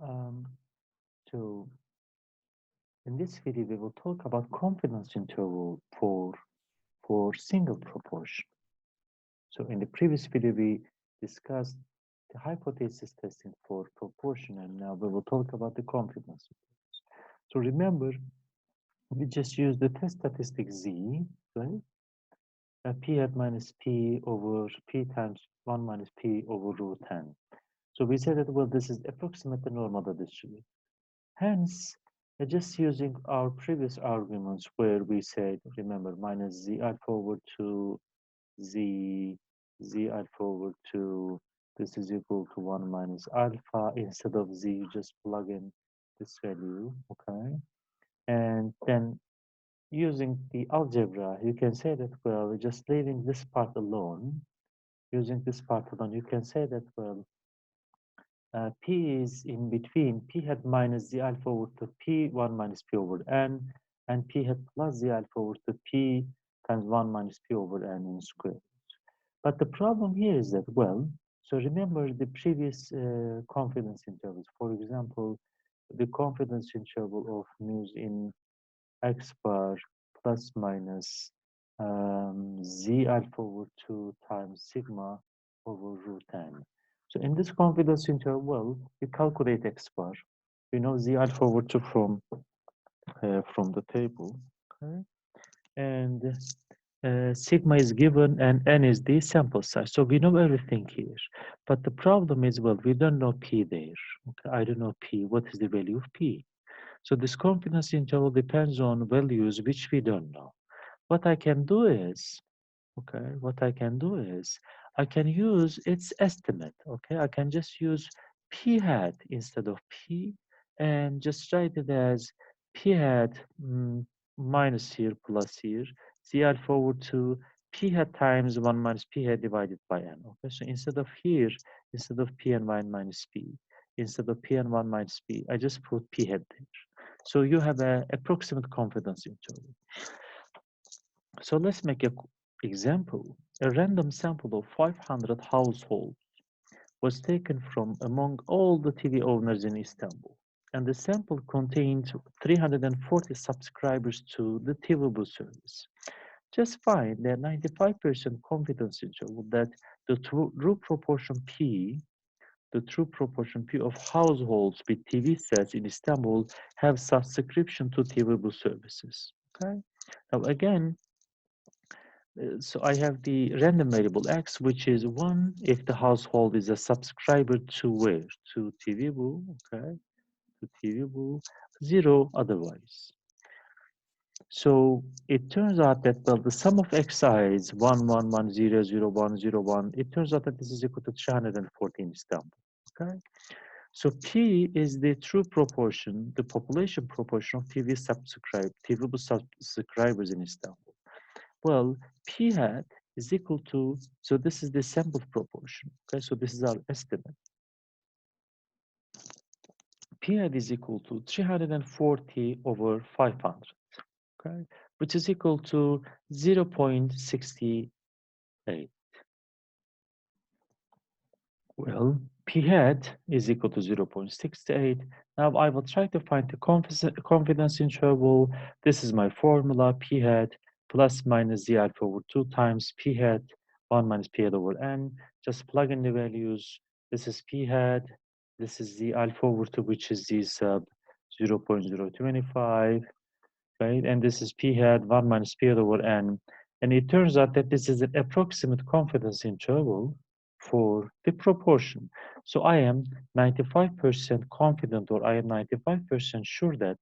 Um, so in this video, we will talk about confidence interval for single proportion. So in the previous video, we discussed the hypothesis testing for proportion, and now we will talk about the confidence. So remember, we just use the test statistic z, right? P hat minus p over p times 1 minus p over root 10. So we said that, well, this is approximately normal distribution. Hence, just using our previous arguments where we said, remember, minus z alpha over 2, z alpha over 2, this is equal to 1 minus alpha. Instead of z, you just plug in this value, okay? And then using the algebra, you can say that, well, just leaving this part alone, using this part alone, you can say that, well, P is in between P hat minus Z alpha over to P 1 minus P over N, and P hat plus Z alpha over to P times 1 minus P over N in square. But the problem here is that, well, so remember the previous confidence intervals. For example, the confidence interval of mu in X bar plus minus Z alpha over 2 times sigma over root n. So in this confidence interval, you calculate X bar. We know Z alpha over 2 from the table. Okay? And sigma is given and n is the sample size. So we know everything here. But the problem is, well, we don't know p there. Okay? I don't know p. What is the value of p? So this confidence interval depends on values which we don't know. What I can do is, okay, what I can do is, I can use its estimate, okay? I can just use p hat instead of p and just write it as p hat minus here plus here, z alpha over 2 p hat times 1 minus p hat divided by n, okay? So instead of here, instead of p and 1 minus p, instead of p and 1 minus p, I just put p hat there. So you have an approximate confidence interval. So let's make an example. A random sample of 500 households was taken from among all the TV owners in Istanbul, and the sample contained 340 subscribers to the TiViBu service. Just find that 95% confidence interval that the true proportion P, the true proportion P of households with TV sets in Istanbul have subscription to TiViBu services. Okay. Now again, so I have the random variable x, which is 1 if the household is a subscriber to where? To TiViBu, okay, to TiViBu, 0 otherwise. So it turns out that, well, the sum of xi's 1, 1, 1, 0, 0, 1, 0, 1, it turns out that this is equal to 314 Istanbul, okay? So P is the true proportion, the population proportion of TiViBu subscribers in Istanbul. Well, p hat is equal to, so this is the sample proportion, okay? So this is our estimate. P hat is equal to 340 over 500, okay? Which is equal to 0.68. Well, p hat is equal to 0.68. Now I will try to find the confidence interval. This is my formula, p hat plus minus z alpha over 2 times p hat 1 minus p hat over n. Just plug in the values. This is p hat. This is z alpha over 2, which is z sub 0.025, right? And this is p hat 1 minus p hat over n. And it turns out that this is an approximate confidence interval for the proportion. So I am 95% confident, or I am 95% sure that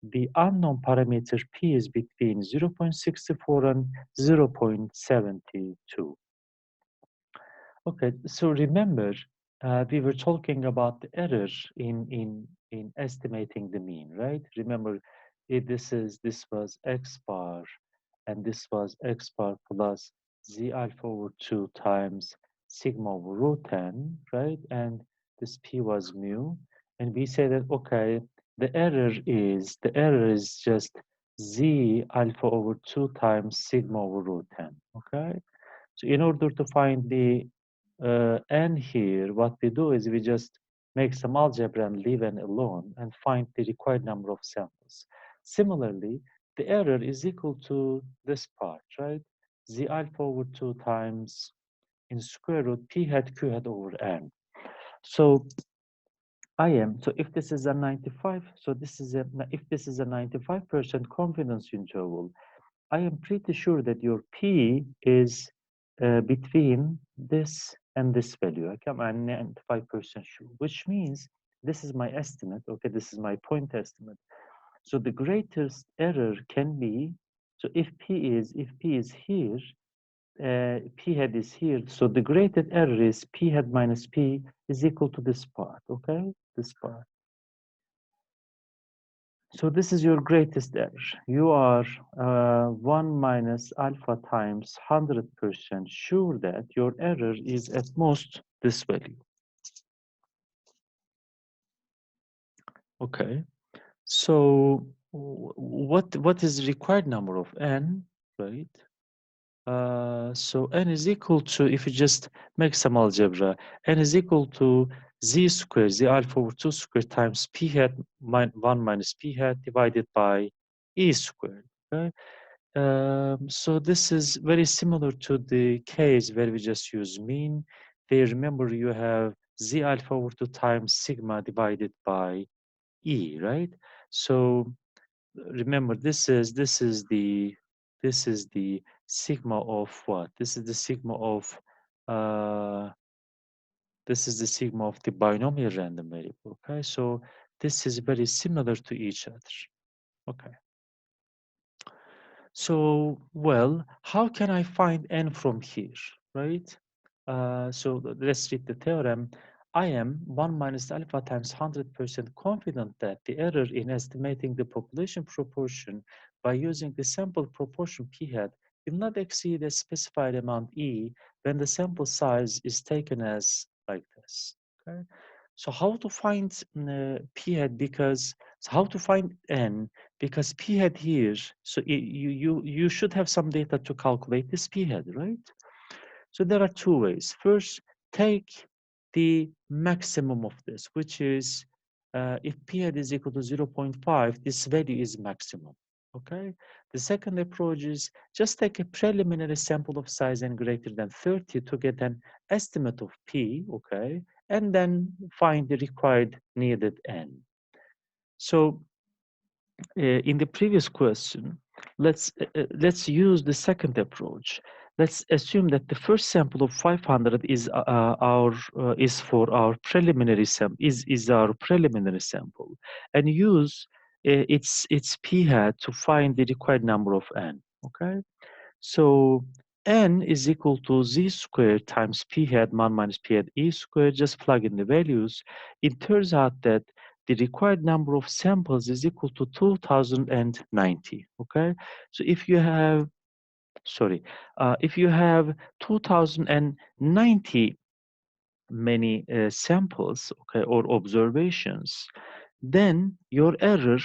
the unknown parameter p is between 0.64 and 0.72. Okay, so remember, we were talking about the error in estimating the mean, right? Remember, this was x bar, and this was x bar plus z alpha over 2 times sigma over root 10, right? And this p was mu, and we say that, okay, the error is just z alpha over 2 times sigma over root 10, okay? So in order to find the n here, what we do is we just make some algebra and leave n alone and find the required number of samples. Similarly, the error is equal to this part, right? Z alpha over 2 times in square root p hat q hat over n. So so if this is a 95, so this is if this is a 95% confidence interval, I am pretty sure that your P is between this and this value. Okay, I'm 95% sure, which means this is my estimate. Okay, this is my point estimate. So the greatest error can be, so if P is here, P hat is here. So the greatest error is P hat minus P is equal to this part. Okay, this part. So this is your greatest error. You are 1 minus alpha times 100% sure that your error is at most this value. Okay. So what is the required number of n, right? So n is equal to, if you just make some algebra, n is equal to z squared, z alpha over 2 squared times p hat 1 minus p hat divided by e squared. Okay? So this is very similar to the case where we just use mean. They remember you have z alpha over 2 times sigma divided by e, right? So remember this is the sigma of what? This is the sigma of uh, the binomial random variable. Okay, so this is very similar to each other. Okay. So, well, how can I find n from here, right? So let's read the theorem. I am 1 minus alpha times 100% confident that the error in estimating the population proportion by using the sample proportion p hat will not exceed a specified amount e when the sample size is taken as like this. Okay. So how to find p hat, because so how to find n, because p hat here, so you should have some data to calculate this p hat, right? So there are two ways. First, take the maximum of this, which is if p hat is equal to 0.5, this value is maximum. Okay. The second approach is just take a preliminary sample of size n greater than 30 to get an estimate of p. Okay, and then find the required needed n. So in the previous question, let's use the second approach. Let's assume that the first sample of 500 is for our preliminary sample is our preliminary sample, and use its p hat to find the required number of n. Okay. So n is equal to z squared times p hat 1 minus p hat e squared. Just plug in the values. It turns out that the required number of samples is equal to 2090. Okay, so if you have 2090 many samples, okay, or observations, then your error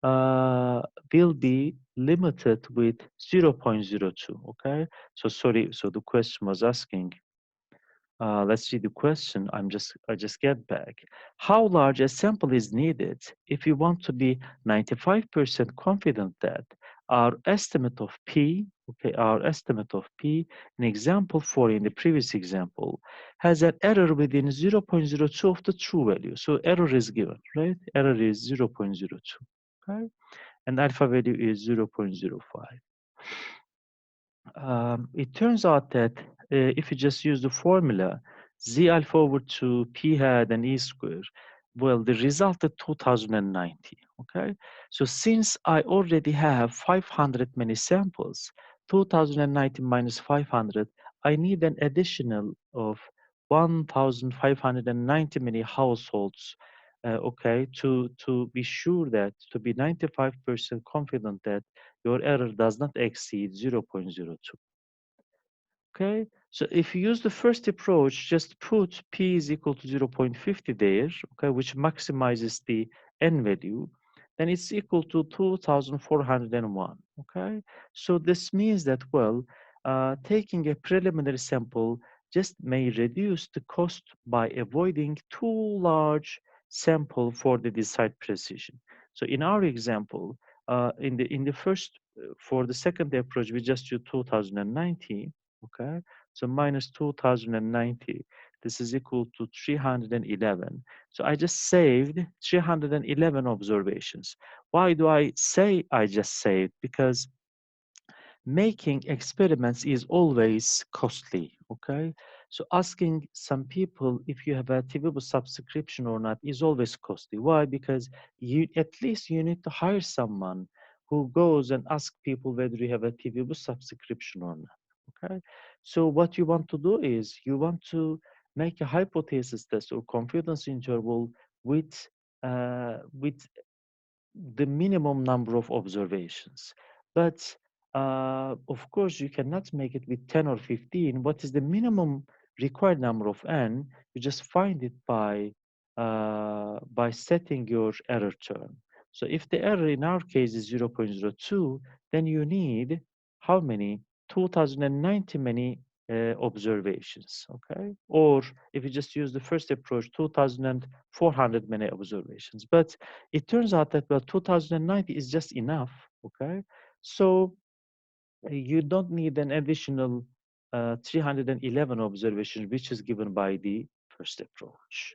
uh, will be limited with 0.02. Okay, so sorry, so the question was asking, let's see the question. I just get back. How large a sample is needed if you want to be 95% confident that our estimate of p, okay, our estimate of p, in example 4 in the previous example, has an error within 0.02 of the true value. So error is given, right? Error is 0.02, okay? And alpha value is 0.05. It turns out that if you just use the formula z alpha over 2 p hat and e square, well, the result is 2090. Okay, so since I already have 500 many samples, 2090 minus 500, I need an additional of 1590 many households. Okay, to be sure that, to be 95% confident that your error does not exceed 0.02. Okay, so if you use the first approach, just put p is equal to 0.50 there, okay, which maximizes the n value, then it's equal to 2401. Okay, so this means that, well, taking a preliminary sample just may reduce the cost by avoiding too large sample for the desired precision. So in our example, in the first for the second approach, we just use 2090. Okay, so minus 2090. This is equal to 311. So I just saved 311 observations. Why do I say I just saved? Because making experiments is always costly. Okay, so asking some people if you have a TiViBu subscription or not is always costly. Why? Because you at least you need to hire someone who goes and ask people whether you have a TiViBu subscription or not. Okay, so what you want to do is you want to make a hypothesis test or confidence interval with the minimum number of observations. But of course, you cannot make it with 10 or 15. What is the minimum required number of n? You just find it by setting your error term. So if the error in our case is 0.02, then you need how many? 2090 many observations, okay? Or if you just use the first approach, 2400 many observations. But it turns out that, well, 2090 is just enough, okay? So you don't need an additional 311 observations, which is given by the first approach.